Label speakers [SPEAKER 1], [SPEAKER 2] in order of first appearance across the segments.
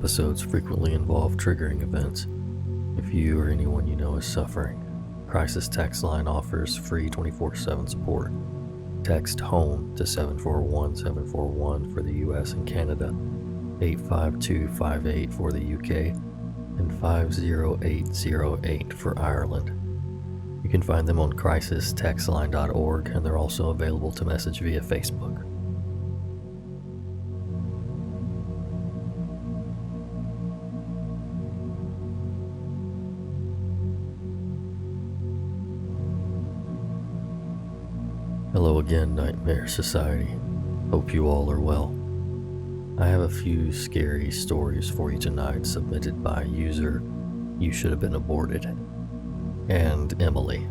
[SPEAKER 1] episodes frequently involve triggering events. If you or anyone you know is suffering, Crisis Text Line offers free 24/7 support. Text HOME to 741-741 for the US and Canada, 85258 for the UK, and 50808 for Ireland. You can find them on crisistextline.org, and they're also available to message via Facebook. Hello again, Nightmare Society. Hope you all are well. I have a few scary stories for you tonight submitted by user ushudhavebeenaborted and Emily.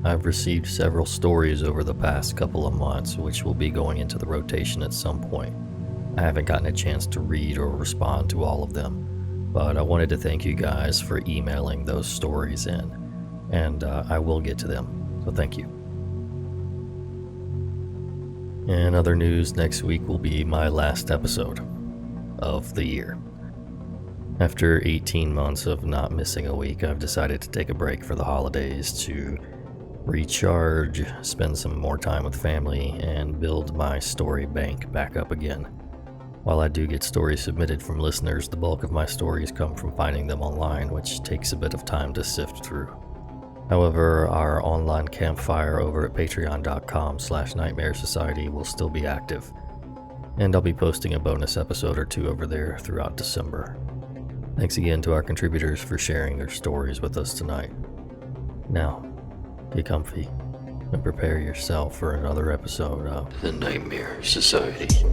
[SPEAKER 1] I've received several stories over the past couple of months which will be going into the rotation at some point. I haven't gotten a chance to read or respond to all of them, but I wanted to thank you guys for emailing those stories in, and I will get to them, so thank you. In other news, next week will be my last episode of the year. After 18 months of not missing a week, I've decided to take a break for the holidays to recharge, spend some more time with family, and build my story bank back up again. While I do get stories submitted from listeners, the bulk of my stories come from finding them online, which takes a bit of time to sift through. However, our online campfire over at patreon.com/Nightmare Society will still be active, and I'll be posting a bonus episode or two over there throughout December. Thanks again to our contributors for sharing their stories with us tonight. Now, get comfy and prepare yourself for another episode of the Nightmare Society.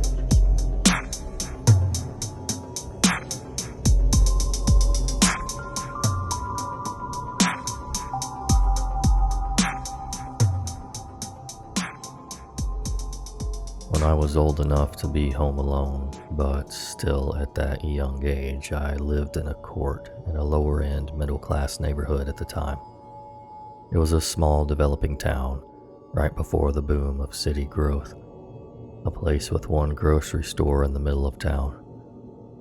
[SPEAKER 1] When I was old enough to be home alone, but still at that young age, I lived in a court in a lower-end middle-class neighborhood at the time. It was a small developing town, right before the boom of city growth. A place with one grocery store in the middle of town.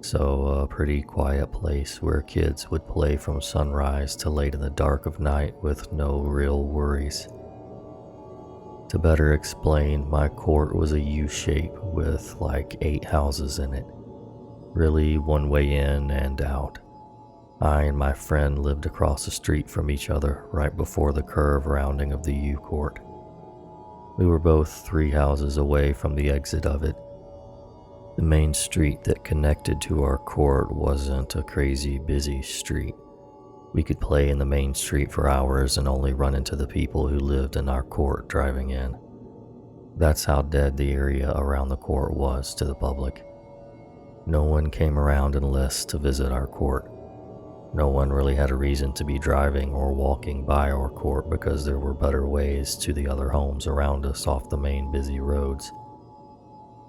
[SPEAKER 1] So a pretty quiet place where kids would play from sunrise to late in the dark of night with no real worries. To better explain, my court was a U-shape with like 8 houses in it. Really one way in and out. I and my friend lived across the street from each other right before the curve rounding of the U-court. We were both 3 houses away from the exit of it. The main street that connected to our court wasn't a crazy busy street. We could play in the main street for hours and only run into the people who lived in our court driving in. That's how dead the area around the court was to the public. No one came around unless to visit our court. No one really had a reason to be driving or walking by our court because there were better ways to the other homes around us off the main busy roads.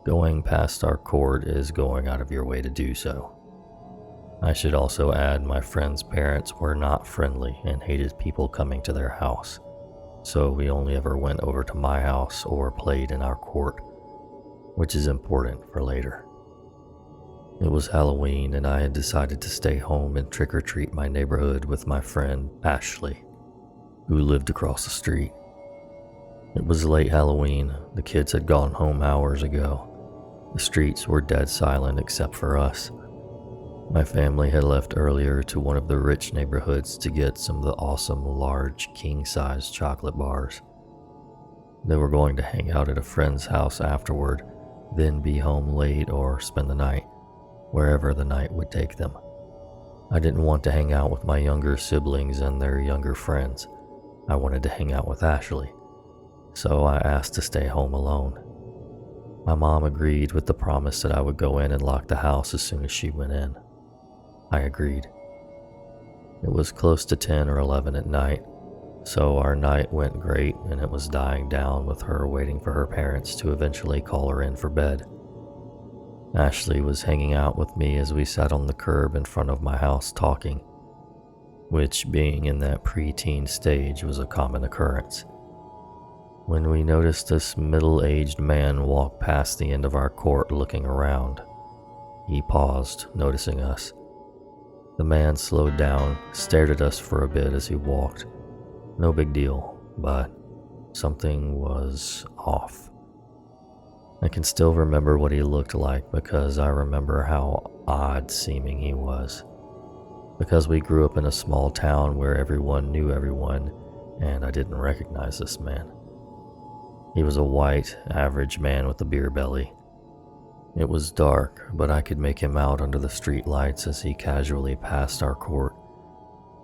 [SPEAKER 1] Going past our court is going out of your way to do so. I should also add my friend's parents were not friendly and hated people coming to their house, so we only ever went over to my house or played in our court, which is important for later. It was Halloween and I had decided to stay home and trick-or-treat my neighborhood with my friend Ashley, who lived across the street. It was late Halloween, the kids had gone home hours ago. The streets were dead silent except for us. My family had left earlier to one of the rich neighborhoods to get some of the awesome large king-size chocolate bars. They were going to hang out at a friend's house afterward, then be home late or spend the night, wherever the night would take them. I didn't want to hang out with my younger siblings and their younger friends. I wanted to hang out with Ashley, so I asked to stay home alone. My mom agreed with the promise that I would go in and lock the house as soon as she went in. I agreed. It was close to 10 or 11 at night, so our night went great and it was dying down with her waiting for her parents to eventually call her in for bed. Ashley was hanging out with me as we sat on the curb in front of my house talking, which being in that preteen stage was a common occurrence. When we noticed this middle-aged man walk past the end of our court looking around, He paused, noticing us. The man slowed down, stared at us for a bit as he walked. No big deal, but something was off. I can still remember what he looked like because I remember how odd seeming he was. Because we grew up in a small town where everyone knew everyone, and I didn't recognize this man. He was a white, average man with a beer belly. It was dark, but I could make him out under the street lights as he casually passed our court.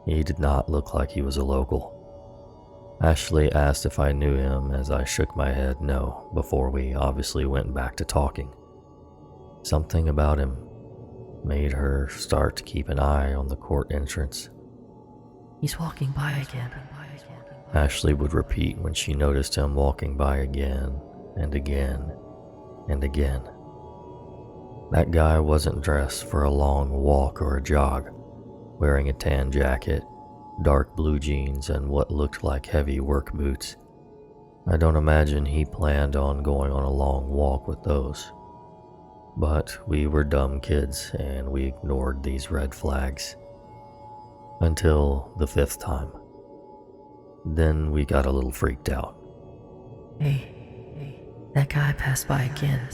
[SPEAKER 1] He did not look like he was a local. Ashley asked if I knew him as I shook my head no before we obviously went back to talking. Something about him made her start to keep an eye on the court entrance.
[SPEAKER 2] He's walking by again.
[SPEAKER 1] Ashley would repeat when she noticed him walking by again and again and again. That guy wasn't dressed for a long walk or a jog, wearing a tan jacket, dark blue jeans, and what looked like heavy work boots. I don't imagine he planned on going on a long walk with those. But we were dumb kids and we ignored these red flags. Until the 5th time. Then we got a little freaked out.
[SPEAKER 2] Hey, that guy passed by again.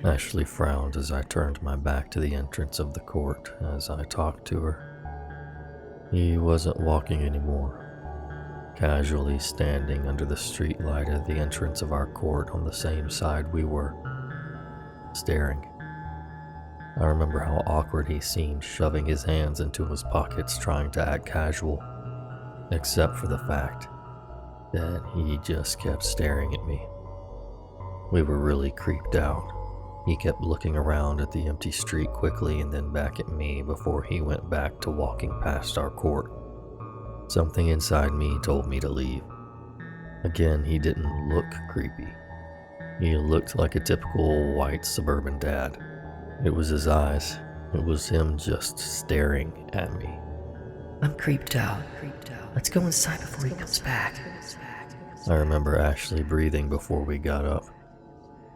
[SPEAKER 1] Ashley frowned as I turned my back to the entrance of the court as I talked to her. He wasn't walking anymore, casually standing under the street light at the entrance of our court on the same side we were, staring. I remember how awkward he seemed, shoving his hands into his pockets trying to act casual, except for the fact that he just kept staring at me. We were really creeped out. He kept looking around at the empty street quickly and then back at me before he went back to walking past our court. Something inside me told me to leave. Again, he didn't look creepy. He looked like a typical white suburban dad. It was his eyes. It was him just staring at me.
[SPEAKER 2] I'm creeped out. Let's go inside before he comes back.
[SPEAKER 1] I remember Ashley breathing before we got up.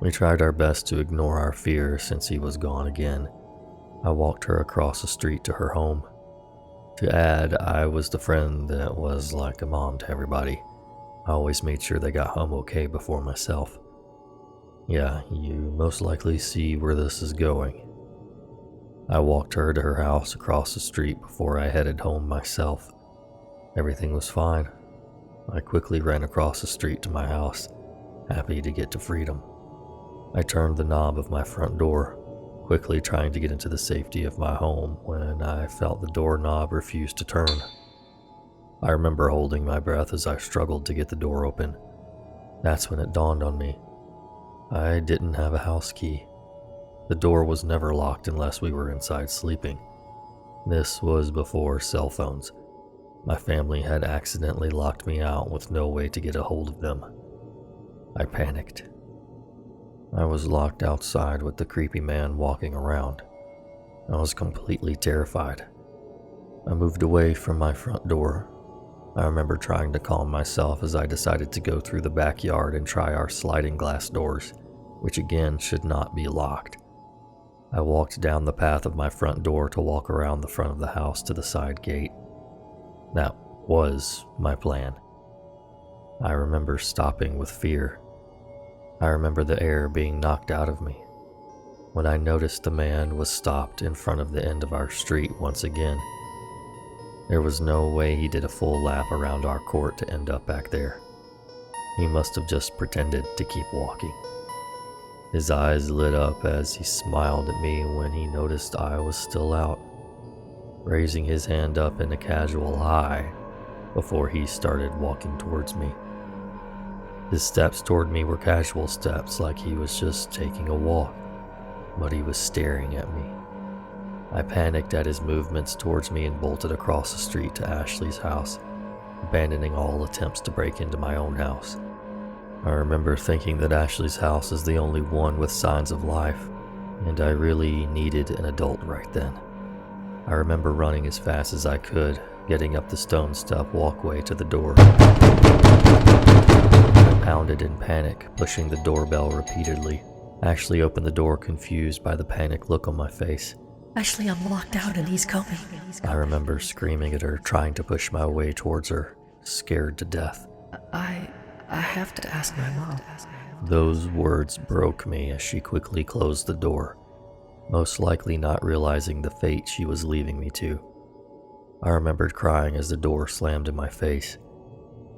[SPEAKER 1] We tried our best to ignore our fear since he was gone again. I walked her across the street to her home. To add, I was the friend that was like a mom to everybody. I always made sure they got home okay before myself. Yeah, you most likely see where this is going. I walked her to her house across the street before I headed home myself. Everything was fine. I quickly ran across the street to my house, happy to get to freedom. I turned the knob of my front door, quickly trying to get into the safety of my home when I felt the doorknob refuse to turn. I remember holding my breath as I struggled to get the door open. That's when it dawned on me. I didn't have a house key. The door was never locked unless we were inside sleeping. This was before cell phones. My family had accidentally locked me out with no way to get a hold of them. I panicked. I was locked outside with the creepy man walking around. I was completely terrified. I moved away from my front door. I remember trying to calm myself as I decided to go through the backyard and try our sliding glass doors, which again should not be locked. I walked down the path of my front door to walk around the front of the house to the side gate. That was my plan. I remember stopping with fear. I remember the air being knocked out of me. When I noticed the man was stopped in front of the end of our street once again. There was no way he did a full lap around our court to end up back there. He must have just pretended to keep walking. His eyes lit up as he smiled at me when he noticed I was still out, raising his hand up in a casual hi before he started walking towards me. His steps toward me were casual steps, like he was just taking a walk, but he was staring at me. I panicked at his movements towards me and bolted across the street to Ashley's house, abandoning all attempts to break into my own house. I remember thinking that Ashley's house is the only one with signs of life, and I really needed an adult right then. I remember running as fast as I could, getting up the stone step walkway to the door. I pounded in panic, pushing the doorbell repeatedly, Ashley opened the door, confused by the panic look on my face.
[SPEAKER 2] Ashley, I'm locked out and he's coming.
[SPEAKER 1] I remember screaming at her, trying to push my way towards her, scared to death.
[SPEAKER 2] I have to ask my mom.
[SPEAKER 1] Those words broke me as she quickly closed the door, most likely not realizing the fate she was leaving me to. I remembered crying as the door slammed in my face.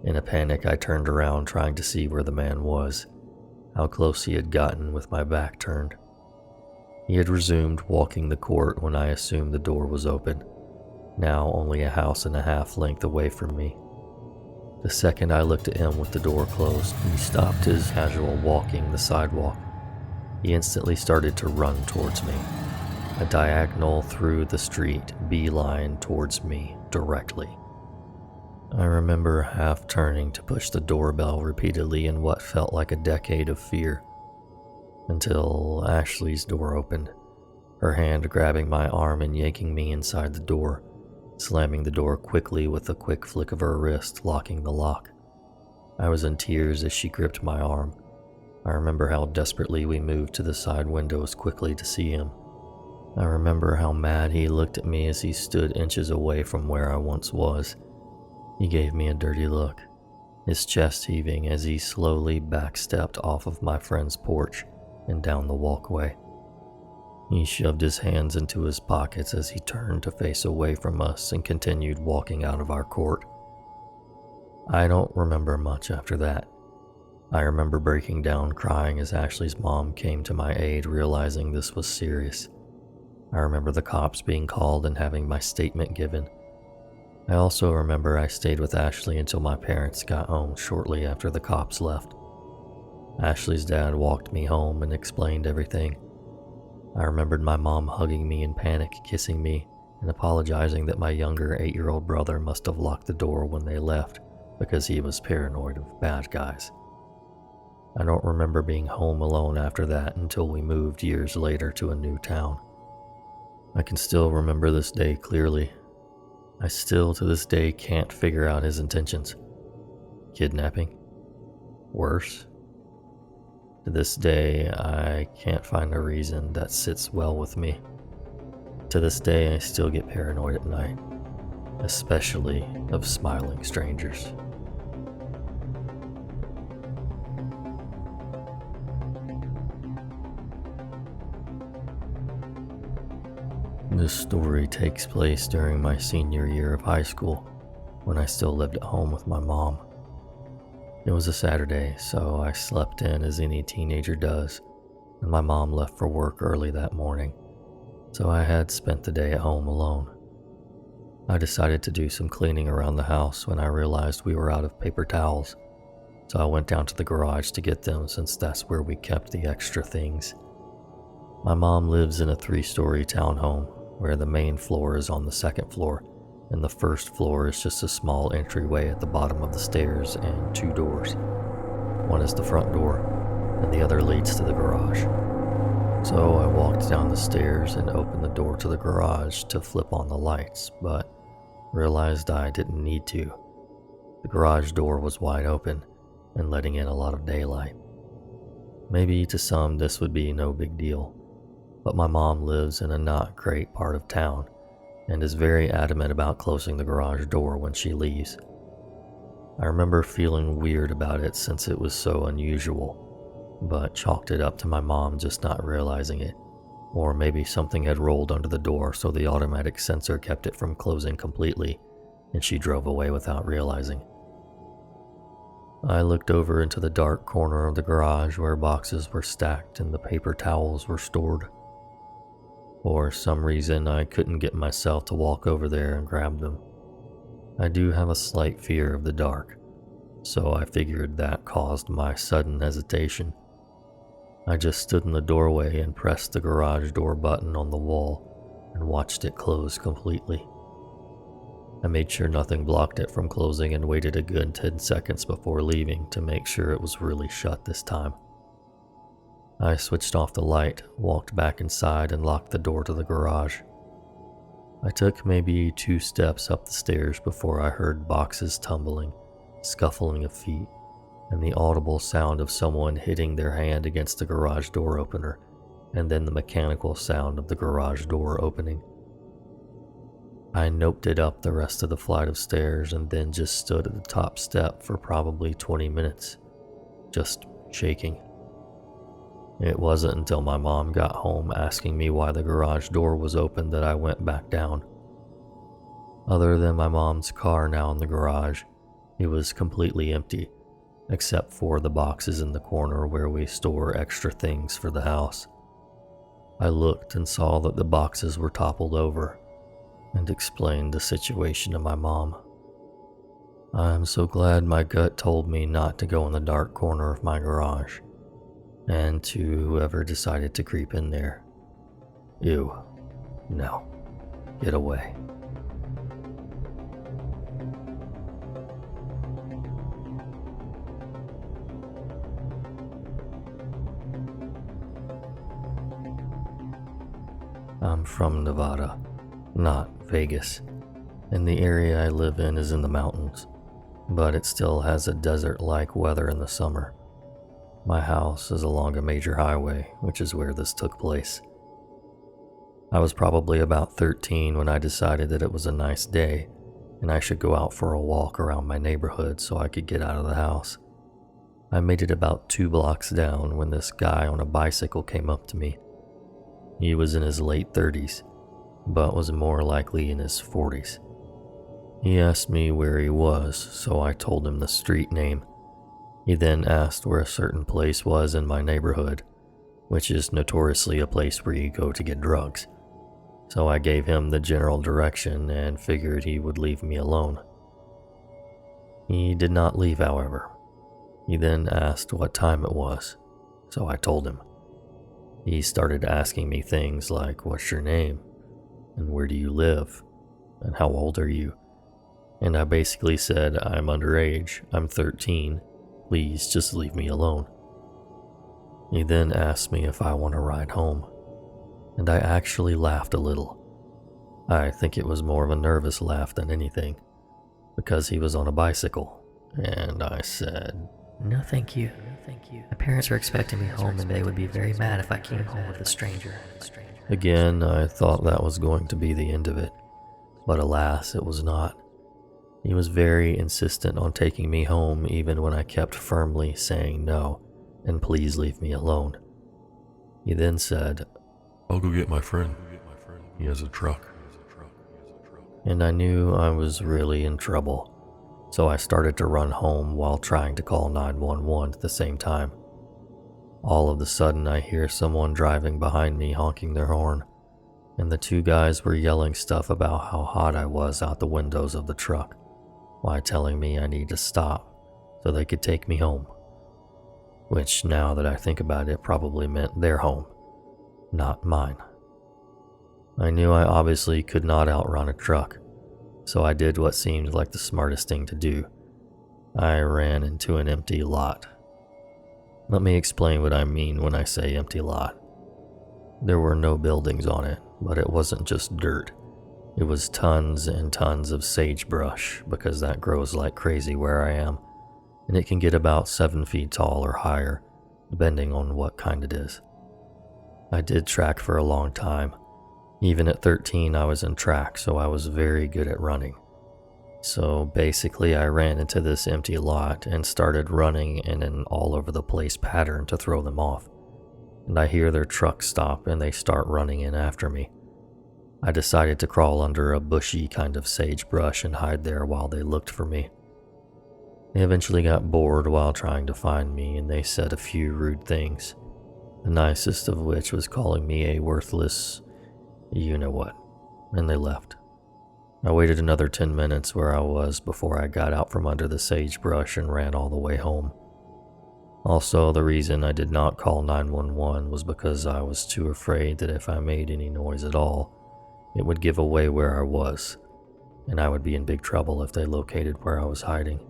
[SPEAKER 1] In a panic, I turned around, trying to see where the man was, how close he had gotten with my back turned. He had resumed walking the court when I assumed the door was open, now only a house and a half length away from me. The second I looked at him with the door closed, he stopped his casual walking the sidewalk. He instantly started to run towards me, a diagonal through the street, beeline towards me directly. I remember half turning to push the doorbell repeatedly in what felt like a decade of fear, until Ashley's door opened, her hand grabbing my arm and yanking me inside the door, slamming the door quickly with a quick flick of her wrist, locking the lock. I was in tears as she gripped my arm. I remember how desperately we moved to the side windows quickly to see him. I remember how mad he looked at me as he stood inches away from where I once was. He gave me a dirty look, his chest heaving as he slowly backstepped off of my friend's porch and down the walkway. He shoved his hands into his pockets as he turned to face away from us and continued walking out of our court. I don't remember much after that. I remember breaking down crying as Ashley's mom came to my aid, realizing this was serious. I remember the cops being called and having my statement given. I also remember I stayed with Ashley until my parents got home shortly after the cops left. Ashley's dad walked me home and explained everything. I remembered my mom hugging me in panic, kissing me, and apologizing that my younger 8-year-old brother must have locked the door when they left because he was paranoid of bad guys. I don't remember being home alone after that until we moved years later to a new town. I can still remember this day clearly. I still to this day can't figure out his intentions. Kidnapping? Worse? To this day, I can't find a reason that sits well with me. To this day, I still get paranoid at night, especially of smiling strangers. This story takes place during my senior year of high school, when I still lived at home with my mom. It was a Saturday, so I slept in as any teenager does, and my mom left for work early that morning, so I had spent the day at home alone. I decided to do some cleaning around the house when I realized we were out of paper towels, so I went down to the garage to get them since that's where we kept the extra things. My mom lives in a 3-story townhome where the main floor is on the second floor, and the first floor is just a small entryway at the bottom of the stairs and 2 doors. One is the front door, and the other leads to the garage. So I walked down the stairs and opened the door to the garage to flip on the lights, but realized I didn't need to. The garage door was wide open and letting in a lot of daylight. Maybe to some this would be no big deal, but my mom lives in a not great part of town and is very adamant about closing the garage door when she leaves. I remember feeling weird about it since it was so unusual, but chalked it up to my mom just not realizing it, or maybe something had rolled under the door so the automatic sensor kept it from closing completely, and she drove away without realizing. I looked over into the dark corner of the garage where boxes were stacked and the paper towels were stored. For some reason, I couldn't get myself to walk over there and grab them. I do have a slight fear of the dark, so I figured that caused my sudden hesitation. I just stood in the doorway and pressed the garage door button on the wall and watched it close completely. I made sure nothing blocked it from closing and waited a good 10 seconds before leaving to make sure it was really shut this time. I switched off the light, walked back inside, and locked the door to the garage. I took maybe 2 steps up the stairs before I heard boxes tumbling, scuffling of feet, and the audible sound of someone hitting their hand against the garage door opener, and then the mechanical sound of the garage door opening. I noped it up the rest of the flight of stairs and then just stood at the top step for probably 20 minutes, just shaking. It wasn't until my mom got home asking me why the garage door was open that I went back down. Other than my mom's car now in the garage, it was completely empty, except for the boxes in the corner where we store extra things for the house. I looked and saw that the boxes were toppled over, and explained the situation to my mom. I'm so glad my gut told me not to go in the dark corner of my garage, and to whoever decided to creep in there. Ew. No. Get away. I'm from Nevada, not Vegas, and the area I live in is in the mountains, but it still has a desert-like weather in the summer. My house is along a major highway, which is where this took place. I was probably about 13 when I decided that it was a nice day, and I should go out for a walk around my neighborhood so I could get out of the house. I made it about 2 blocks down when this guy on a bicycle came up to me. He was in his late 30s, but was more likely in his 40s. He asked me where he was, so I told him the street name. He then asked where a certain place was in my neighborhood, which is notoriously a place where you go to get drugs. So I gave him the general direction and figured he would leave me alone. He did not leave, however. He then asked what time it was, so I told him. He started asking me things like, what's your name? And where do you live? And how old are you? And I basically said, I'm underage, I'm 13, please just leave me alone. He then asked me if I want to ride home, and I actually laughed a little. I think it was more of a nervous laugh than anything, because he was on a bicycle, and I said,
[SPEAKER 2] No, thank you. My parents are expecting me home and they would be very mad if I came home with a stranger.
[SPEAKER 1] Again, I thought that was going to be the end of it, but alas, it was not. He was very insistent on taking me home even when I kept firmly saying no, and please leave me alone. He then said,
[SPEAKER 3] I'll go get my friend. He has a truck.
[SPEAKER 1] And I knew I was really in trouble, so I started to run home while trying to call 911 at the same time. All of a sudden, I hear someone driving behind me honking their horn, and the 2 guys were yelling stuff about how hot I was out the windows of the truck, while telling me I need to stop so they could take me home. Which, now that I think about it, probably meant their home, not mine. I knew I obviously could not outrun a truck, so I did what seemed like the smartest thing to do. I ran into an empty lot. Let me explain what I mean when I say empty lot. There were no buildings on it, but it wasn't just dirt. It was tons and tons of sagebrush, because that grows like crazy where I am, and it can get about 7 feet tall or higher, depending on what kind it is. I did track for a long time. Even at 13, I was in track, so I was very good at running. So basically, I ran into this empty lot and started running in an all-over-the-place pattern to throw them off. And I hear their truck stop and they start running in after me. I decided to crawl under a bushy kind of sagebrush and hide there while they looked for me. They eventually got bored while trying to find me, and they said a few rude things, the nicest of which was calling me a worthless you-know-what, and they left. I waited another 10 minutes where I was before I got out from under the sagebrush and ran all the way home. Also, the reason I did not call 911 was because I was too afraid that if I made any noise at all, it would give away where I was, and I would be in big trouble if they located where I was hiding.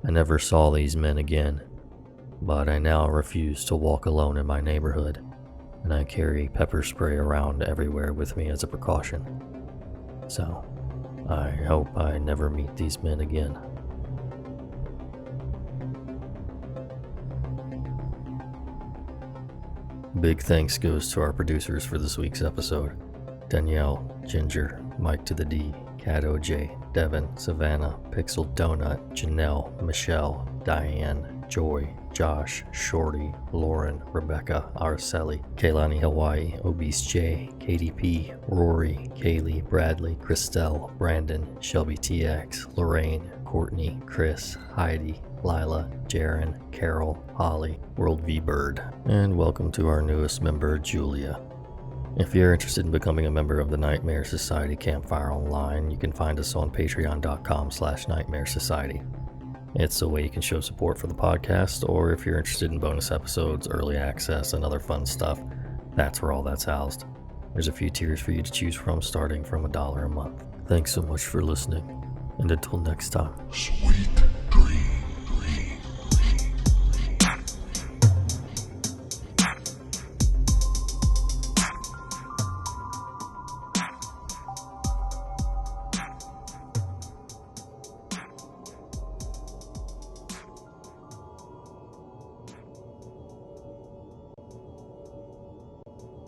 [SPEAKER 1] I never saw these men again, but I now refuse to walk alone in my neighborhood, and I carry pepper spray around everywhere with me as a precaution. So, I hope I never meet these men again. Big thanks goes to our producers for this week's episode: Danielle, Ginger, Mike to the D, Cat OJ, Devin, Savannah, Pixel Donut, Janelle, Michelle, Diane, Joy, Josh, Shorty, Lauren, Rebecca, Araceli, Kaylani Hawaii, Obese J, KDP, Rory, Kaylee, Bradley, Christelle, Brandon, Shelby TX, Lorraine, Courtney, Chris, Heidi, Lila, Jaren, Carol, Holly, World V Bird, and welcome to our newest member, Julia. If you're interested in becoming a member of the Nightmare Society Campfire Online, you can find us on patreon.com/Nightmare Society. It's a way you can show support for the podcast, or if you're interested in bonus episodes, early access, and other fun stuff, that's where all that's housed. There's a few tiers for you to choose from, starting from $1 a month. Thanks so much for listening, and until next time.
[SPEAKER 3] Sweet dreams.